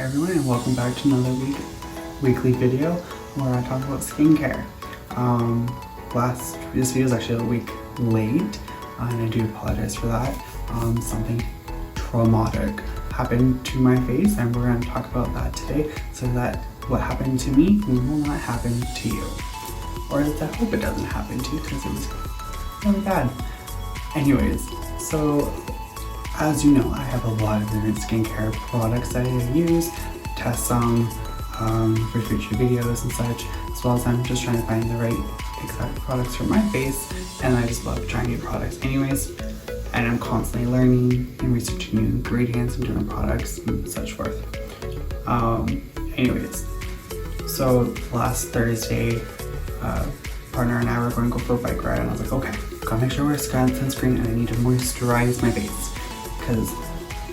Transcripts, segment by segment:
everyone, and welcome back to another weekly video where I talk about skincare. This video is actually a week late, and I do apologize for that. Something traumatic happened to my face, and we're going to talk about that today, so that what happened to me will not happen to you, or at least I hope it doesn't happen to you, because it was really bad. Anyways, so as you know, I have a lot of different skincare products that I use, test some for future videos and such, as well as I'm just trying to find the right exact products for my face, and I just love trying new products anyways, and I'm constantly learning and researching new ingredients and different products and such forth. Anyways, so last Thursday, partner and I were going to go for a bike ride, and I was like, okay, gotta make sure I wear sunscreen, and I need to moisturize my face. Because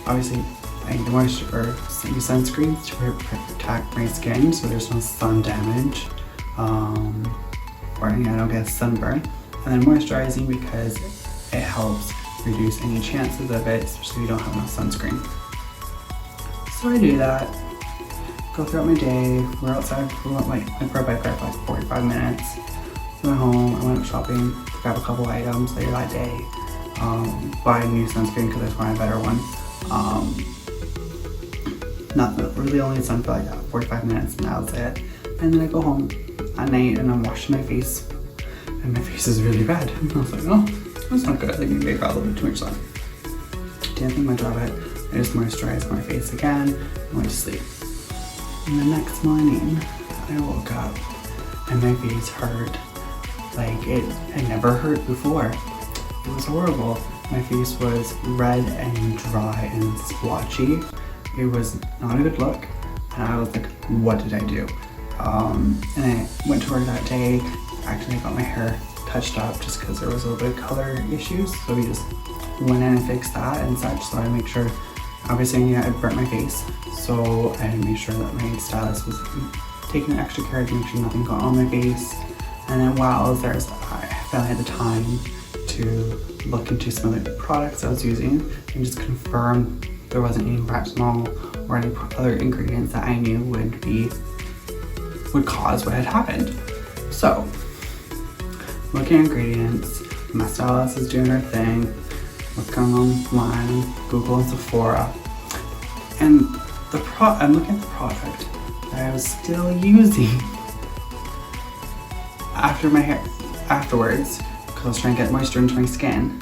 obviously I need to use sunscreens to protect my skin so there's no sun damage, or I don't get sunburn, and then moisturizing because it helps reduce any chances of it, especially if you don't have enough sunscreen. So I do that, go throughout my day. We're outside, we went for a bike ride for like 45 minutes. Went home, I went up shopping, grab a couple items later that day. Buy a new sunscreen because I just want a better one. Not really only sun for like 45 minutes, and that was it. And then I go home at night and I'm washing my face, and my face is really red. And I was like, oh, that's not good. Like maybe I got a little bit too much sun. Didn't think much of it. I just moisturized my face again and went to sleep. And the next morning, I woke up and my face hurt like it had never hurt before. It was horrible. My face was red and dry and splotchy. It was not a good look, and I was like, what did I do? And I went to work that day. Actually, I got my hair touched up just because there was a little bit of color issues, so we just went in and fixed that and such. So I make sure, obviously I burnt my face, so I made sure that my stylist was taking extra care to make sure nothing got on my face. And then while I was there, I finally had the time to look into some of the products I was using and just confirm there wasn't any retinol or any other ingredients that I knew would cause what had happened. So, looking at ingredients, my stylist is doing her thing, looking online, Google and Sephora, and I'm looking at the product that I was still using afterwards. I was trying to get moisture into my skin,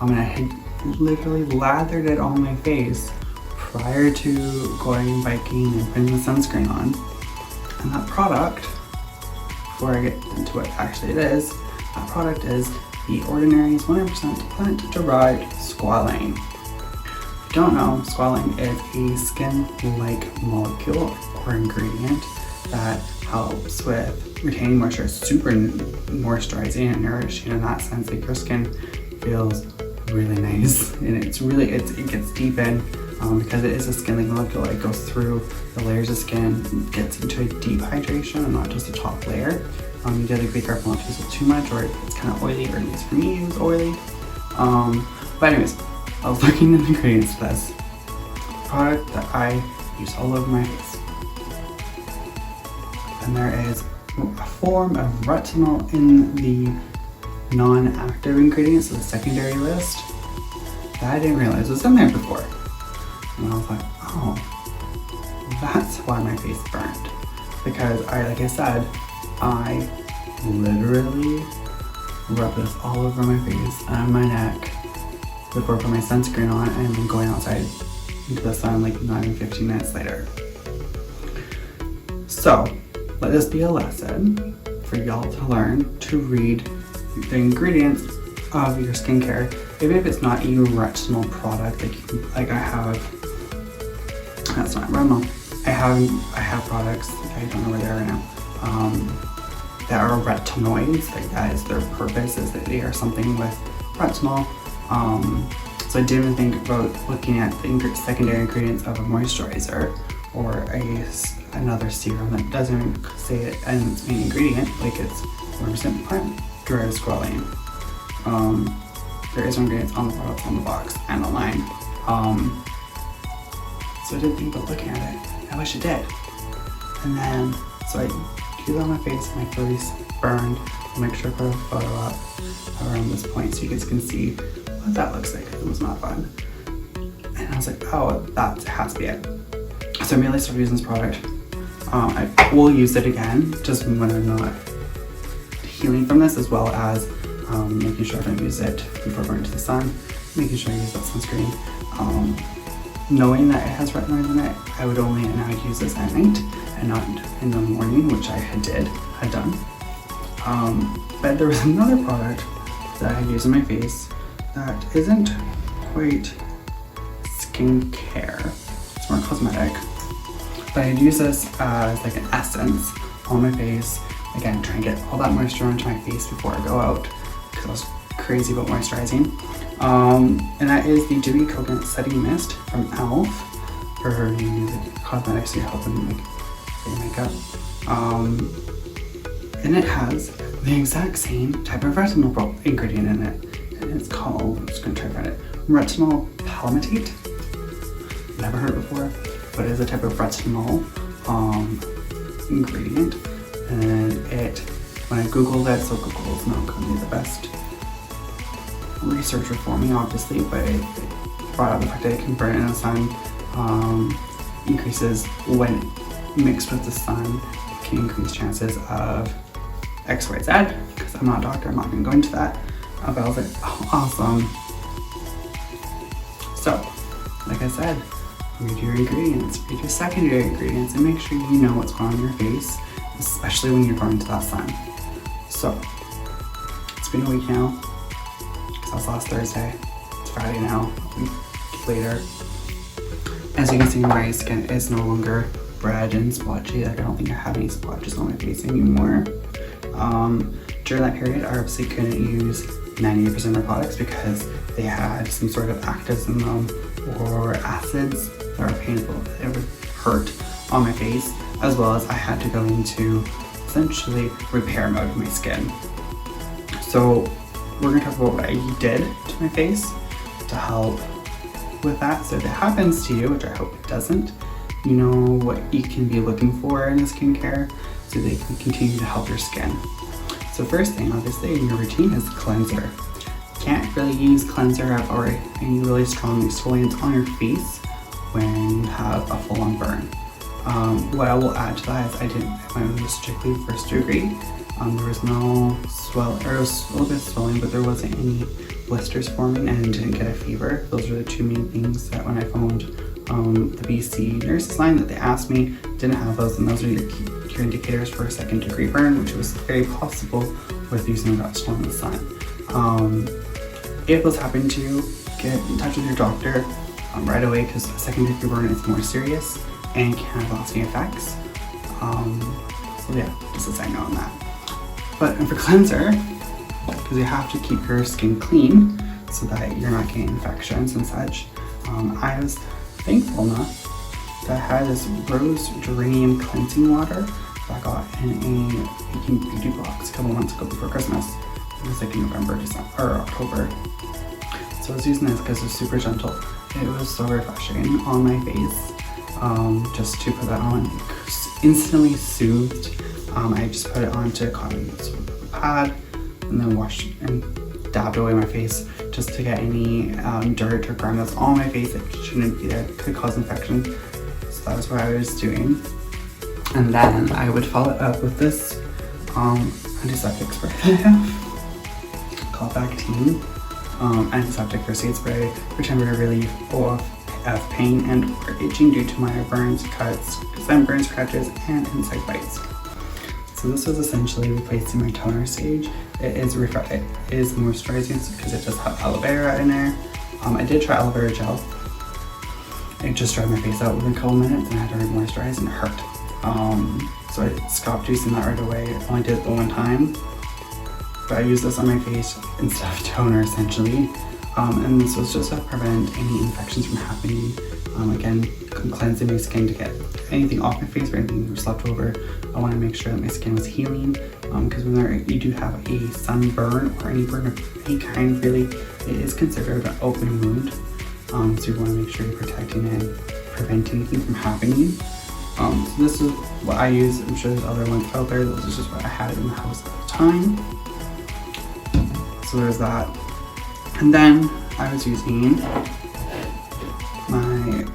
and I had literally lathered it on my face prior to going biking and putting the sunscreen on. And that product, before I get into what actually it is, that product is the Ordinary's 100% plant-derived squalane. If you don't know, squalane is a skin-like molecule or ingredient that helps with retaining moisture. It's super moisturizing and nourishing in that sense. Like your skin feels really nice, and it gets deep in because it is a skin-like molecule. It goes through the layers of skin, gets into a deep hydration and not just the top layer. You gotta be careful not to use it too much, or it's kind of oily, or at least for me it was oily. But anyways, I was looking at the ingredients for this product that I use all over my face, and there is a form of retinol in the non-active ingredients, so the secondary list, that I didn't realize was in there before. And I was like, oh, that's why my face burned. Because like I said, I literally rubbed this all over my face and my neck before putting my sunscreen on, and then going outside into the sun like not even 15 minutes later. So, let this be a lesson for y'all to learn to read the ingredients of your skincare, even if it's not a retinol product. Like I have, that's not retinol. I have products, I don't know where they are right now, that are retinoids. Like that is their purpose, is that they are something with retinol. So I didn't think about looking at the secondary ingredients of a moisturizer or another serum that doesn't say it and its main ingredient, like it's 100% plant-derived squalane. There is ingredients on the products on the box and online. So I didn't think about looking at it. I wish I did. And then, so I use it on my face, my face burned. I'll make sure I put a photo up around this point so you guys can see what that looks like. It was not fun. And I was like, oh, that has to be it. So I immediately started using this product. I will use it again, just when I'm not healing from this, as well as making sure I don't use it before going to the sun, making sure I use that sunscreen. Knowing that it has retinoids in it, I would only now use this at night and not in the morning, which I had done. But there was another product that I use on my face that isn't quite skincare. It's more cosmetic. But I use this as like an essence on my face. Again, trying to get all that moisture onto my face before I go out, because I was crazy about moisturizing. And that is the Dewy Coconut Setting Mist from Aloe for the cosmetics to help in your makeup. And it has the exact same type of retinol ingredient in it. And it's called, I'm just going to try to find it, retinol palmitate. Never heard it before, but it is a type of retinol ingredient. And it, when I googled it, so Google is not going to be the best researcher for me, obviously, but it brought out the fact that it can burn in the sun, increases when mixed with the sun, can increase chances of XYZ, because I'm not a doctor, I'm not going to go into that, but I was like, oh, awesome. So, like I said, read your ingredients, read your secondary ingredients, and make sure you know what's going on in your face, especially when you're going to that sun. So, it's been a week now. That was last Thursday. It's Friday now, a week later. As you can see, my skin is no longer red and splotchy. Like, I don't think I have any splotches on my face anymore. During that period, I obviously couldn't use 90% of my products because they had some sort of actives in them or acids that are painful. It would hurt on my face, as well as I had to go into essentially repair mode of my skin. So we're going to talk about what I did to my face to help with that. So if it happens to you, which I hope it doesn't, you know what you can be looking for in a skincare so they can continue to help your skin. So first thing, obviously, in your routine is cleanser. You can't really use cleanser or any really strong exfoliants on your face when you have a full-on burn. What I will add to that is I went with strictly first degree. There was no swelling, or it was a little bit of swelling, but there wasn't any blisters forming, and I didn't get a fever. Those are the two main things that when I phoned the BC nurses line that they asked me, didn't have those, and those are your indicators for a second degree burn, which was very possible with using retinol in the sun. If those happen to you, get in touch with your doctor right away, because a second degree burn is more serious and can have lasting effects. So yeah, just a side note on that. But for cleanser, because you have to keep your skin clean so that you're not getting infections and such, I was thankful enough that I had this rose geranium cleansing water that I got in a baking beauty box a couple months ago before Christmas. It was like in November, December, or October. So I was using this because it was super gentle. It was so refreshing on my face. Just to put that on, instantly soothed. I just put it onto a cotton pad and then washed and dabbed away my face just to get any dirt or grime that's on my face that shouldn't be there, could cause infection. So that was what I was doing. And then I would follow it up with this antiseptic spray that I have called Bactine antiseptic first aid spray for temporary relief of pain and or itching due to minor burns, cuts, sunburns, scratches, and insect bites. So this was essentially replacing my toner stage. It is moisturizing because it does have aloe vera in there. I did try aloe vera gel. It just dried my face out within a couple minutes and I had to re-moisturize and it hurt. So I stopped using that right away. I only did it the one time. But I used this on my face instead of toner essentially. And this was just to prevent any infections from happening. Again, cleansing my skin to get anything off my face or anything that was left over. I want to make sure that my skin was healing, because when you do have a sunburn or any burn of any kind really, it is considered an open wound. So you want to make sure you're protecting it, prevent anything from happening. So this is what I use. I'm sure there's other ones out there. This is just what I had in the house at the time. So there's that. And then I was using my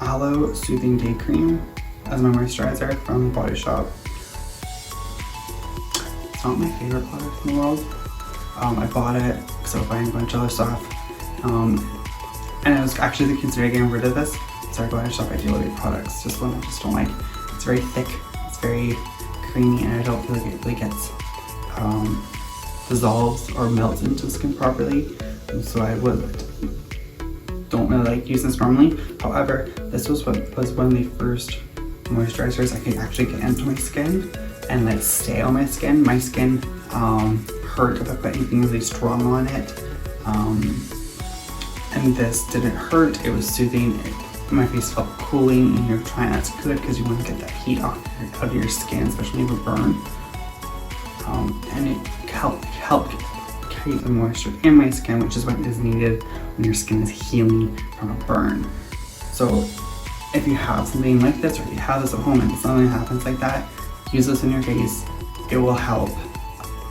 Aloe Soothing Day Cream as my moisturizer from the Body Shop. It's not my favorite product in the world. I bought it because I was buying a bunch of other stuff. And I was actually considering getting rid of this. So I go to shop ideally products. Just one I just don't like. It's very thick, it's very creamy, and I don't feel like it really gets dissolves or melts into the skin properly. And so I don't really like using this normally. However, this was one of the first moisturizers I could actually get into my skin and let it stay on my skin. My skin hurt if I put anything really strong on it. And this didn't hurt, it was soothing. My face felt cooling, and you're trying, that's good because you want to get that heat out of your skin, especially if you burn. And it helped keep the moisture in my skin, which is what is needed when your skin is healing from a burn. So if you have something like this, or if you have this at home and something happens like that, use this in your face. It will help,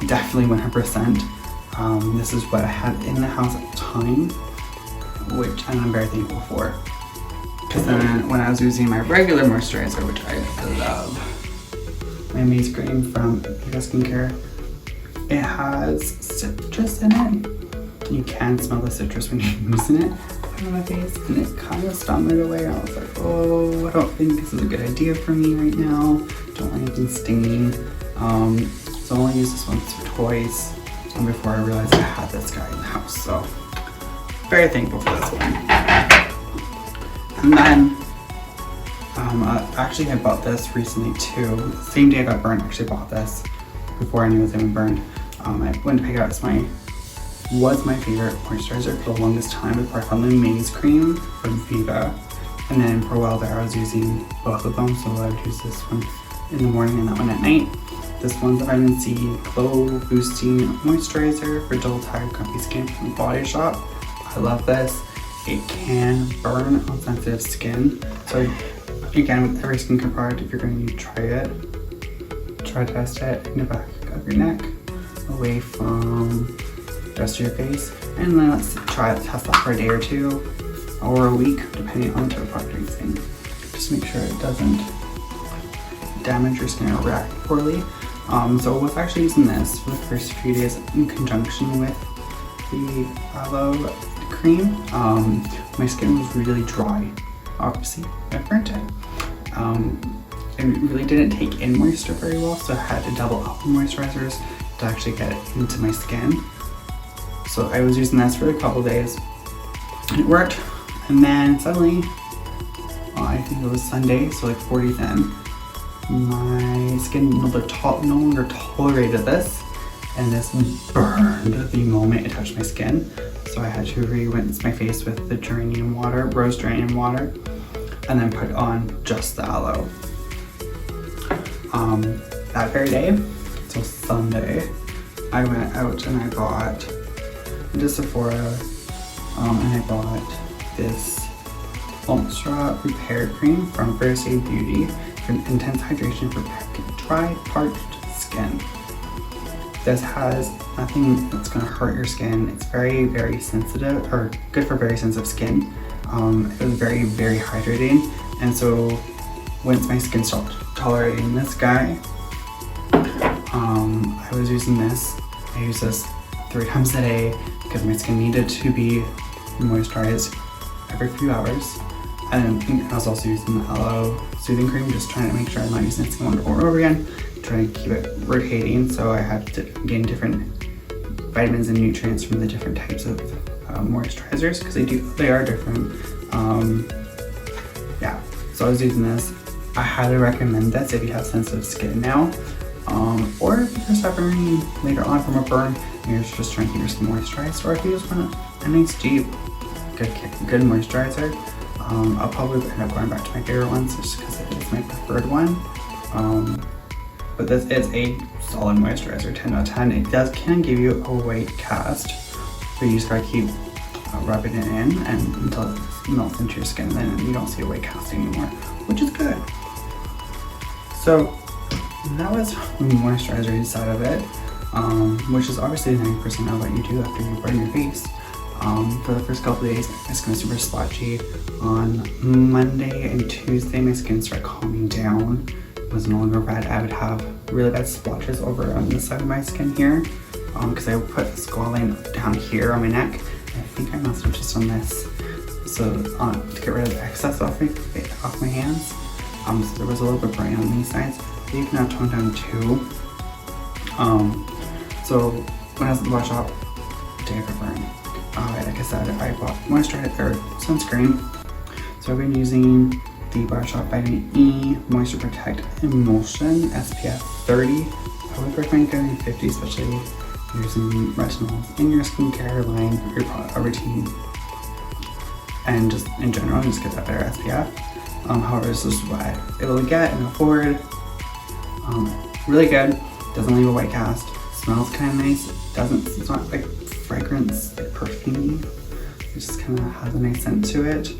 definitely 100%. This is what I had in the house at the time, which I'm very thankful for. Because then when I was using my regular moisturizer, which I love, my Maze Cream from Vita Skincare, it has citrus in it. You can smell the citrus when you're using it on my face, and it kind of stung right away. I was like, oh, I don't think this is a good idea for me right now. Don't want anything stinging. So I only used this once or twice before I realized I had this guy in the house. So very thankful for this one. And then, actually I bought this recently too. The same day I got burned, I actually bought this before I knew it was even burned. I went to pick it up. Was my favorite moisturizer for the longest time before I found the Maze Cream from Viva. And then for a while there I was using both of them, so I would use this one in the morning and that one at night. This one's the Vitamin C Glow Boosting Moisturizer for dull, tired, grumpy skin from the Body Shop. I love this. It can burn on sensitive skin. So again, with every skincare product, if you're going to try it, try to test it in the back of your neck, away from the rest of your face. And then let's test that for a day or two, or a week, depending on the type of product you're using. Just make sure it doesn't damage your skin or react poorly. So I was actually using this for the first few days in conjunction with the Aloe cream. My skin was really dry. Obviously, I burnt it. It really didn't take in moisture very well, so I had to double up on moisturizers to actually get it into my skin. So I was using this for a couple days, and it worked. And then suddenly, I think it was Sunday, so like 4 days in, my skin no longer tolerated this, and this burned the moment it touched my skin. So I had to rinse my face with the rose geranium water, and then put on just the aloe. That very day, so Sunday, I went out and I bought into Sephora, and I bought this Ultra Repair Cream from First Aid Beauty for intense hydration for dry, parched skin. This has nothing that's going to hurt your skin. It's very, very sensitive, or good for very sensitive skin. It was very, very hydrating. And so once my skin stopped tolerating this guy, I was using this. I use this 3 times a day because my skin needed to be moisturized every few hours. And I was also using the Aloe Soothing Cream, just trying to make sure I'm not using it over and over again, trying to keep it rotating, so I had to gain different vitamins and nutrients from the different types of moisturizers, because they are different. Yeah, so I was using this. I highly recommend this if you have sensitive skin now, or if you're suffering later on from a burn and you're just trying to keep your skin moisturized, or if you just want a nice deep good moisturizer. I'll probably end up going back to my favorite ones just because it is my preferred one. But this is a solid moisturizer, 10 out of 10. It can give you a white cast, but you just gotta keep rubbing it in and until it melts into your skin, then you don't see a white cast anymore, which is good. So that was the moisturizer side of it, which is obviously 90% of what you do after you burn your face. For the first couple of days, my skin was super splotchy. On Monday and Tuesday, my skin started calming down. It was no longer red. I would have really bad splotches over on the side of my skin here, because I would put squalane down here on my neck. I think I must have just done this so to get rid of the excess off my hands. So there was a little bit burning on these sides. You can now tone down too. So when I was at the body shop, day of a burn, like I said, I bought moisturizer, sunscreen. So I've been using the Body Shop Vitamin E Moisture Protect Emulsion SPF 30. I would recommend getting 50, especially if you're using retinols in your skincare line or your routine. And just in general, just get that better SPF. However, this is what I'm able to get and afford. Really good. Doesn't leave a white cast. Smells kind of nice. It's not like fragrance, like perfume. It just kind of has a nice scent to it.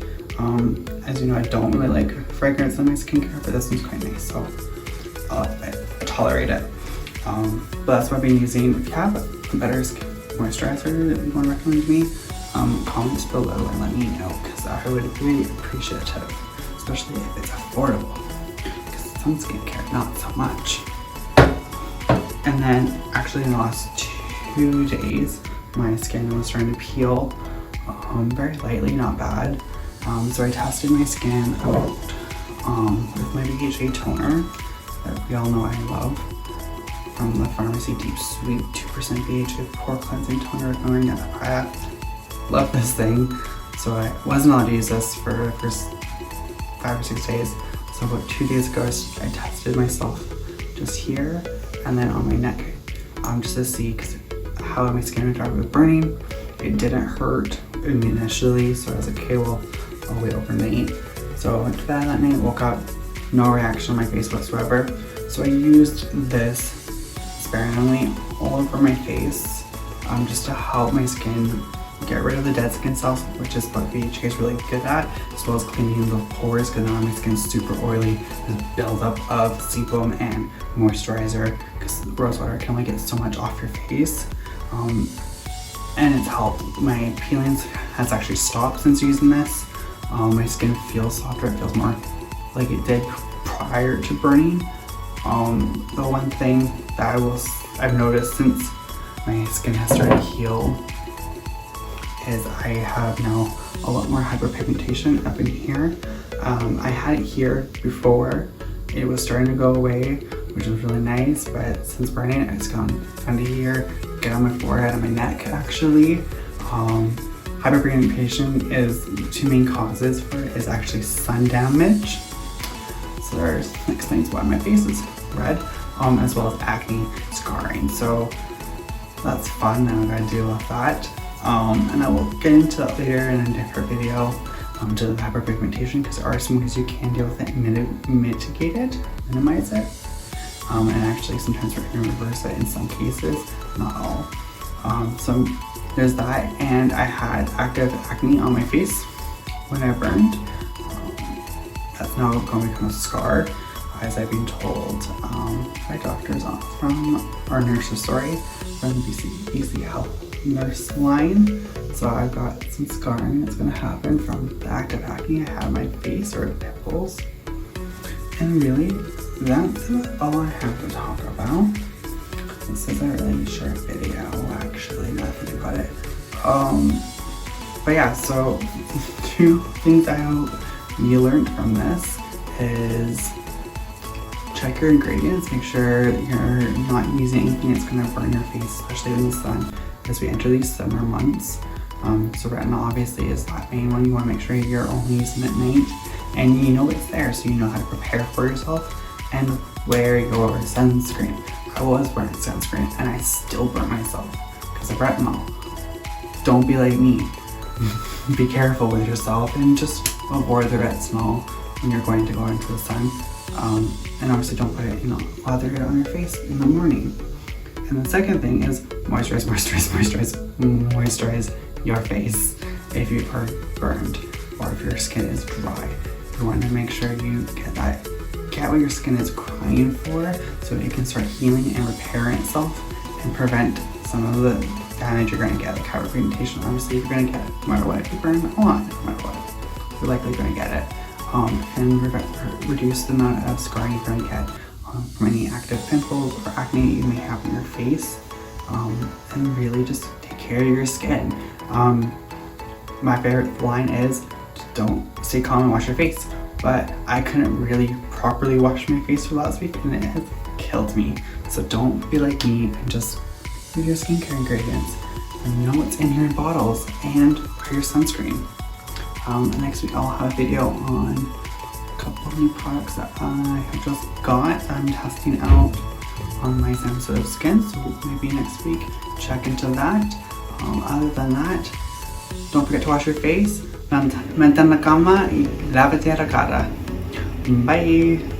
As you know, I don't really like fragrance in my skincare, but this one's quite nice, so I tolerate it. But that's what I've been using. If you have a better moisturizer that you want to recommend to me, comment below and let me know, because I would be really appreciative, especially if it's affordable, because some skincare, not so much. And then actually in the last 2 days, my skin was starting to peel very lightly, not bad. So I tested my skin out with my BHA toner that we all know I love from the pharmacy, Deep Sweet 2% BHA Pore Cleansing Toner. I love this thing. So I wasn't allowed to use this for the first 5 or 6 days. So about 2 days ago, I tested myself just here and then on my neck, just to see how my skin was burning. It didn't hurt initially, so I was like, okay, well, I'll wait overnight. So I went to bed that night, woke up, no reaction on my face whatsoever. So I used this sparingly all over my face, just to help my skin get rid of the dead skin cells, which is what BHA is really good at, as well as cleaning the pores, because now my skin's super oily. There's a buildup of sebum and moisturizer, because rose water can only get so much off your face. And it's helped. My peelings has actually stopped since using this. My skin feels softer, it feels more like it did prior to burning. The one thing that I've noticed since my skin has started to heal is I have now a lot more hyperpigmentation up in here. I had it here before. It was starting to go away, which was really nice, but since burning it, it's gone down to here, get on my forehead and my neck actually. Hyperpigmentation is 2 main causes for it is actually sun damage. So that explains why my face is red, as well as acne, scarring. So that's fun, now I gotta deal with that. And I will get into that later in a different video, to the hyperpigmentation, because there are some ways you can deal with it and mitigate it, minimize it. And actually sometimes we can reverse it in some cases, not all. So there's that, and I had active acne on my face when I burned. That's now going to become a scar, as I've been told by doctors from our nurses, from BC Health nurse line. So I've got some scarring that's going to happen from the active acne I have on my face, or pimples. And really, that's all I have to talk about. This is a really short video, actually, now that I think about it. But yeah, so 2 things I hope you learned from this is check your ingredients, make sure that you're not using anything that's going to burn your face, especially in the sun, as we enter these summer months. So retinol obviously is that main one. You want to make sure you're only using it at night, and you know it's there, so you know how to prepare for yourself and wear your sunscreen. I was wearing sunscreen and I still burnt myself because of retinol. Don't be like me. Be careful with yourself and just avoid the retinol when you're going to go into the sun. And obviously don't put it, lather it on your face in the morning. And the second thing is moisturize your face. if you are burned or if your skin is dry. You want to make sure you get what your skin is crying for so it can start healing and repairing itself and prevent some of the damage you're going to get, like hyperpigmentation. Obviously, you're going to get it no matter what. If you burn a lot, no matter what, you're likely going to get it. And reduce the amount of scarring you're going to get from any active pimples or acne you may have on your face. And really just take care of your skin. My favorite line is, don't stay calm and wash your face. But I couldn't really properly wash my face for last week and it has killed me. So don't be like me and just do your skincare ingredients and know what's in your bottles and wear your sunscreen. Next week I'll have a video on a couple of new products that I have just got. I'm testing out on my sensitive skin, so maybe next week check into that. Other than that, don't forget to wash your face, mantén la cama y lávate la cara. Bye!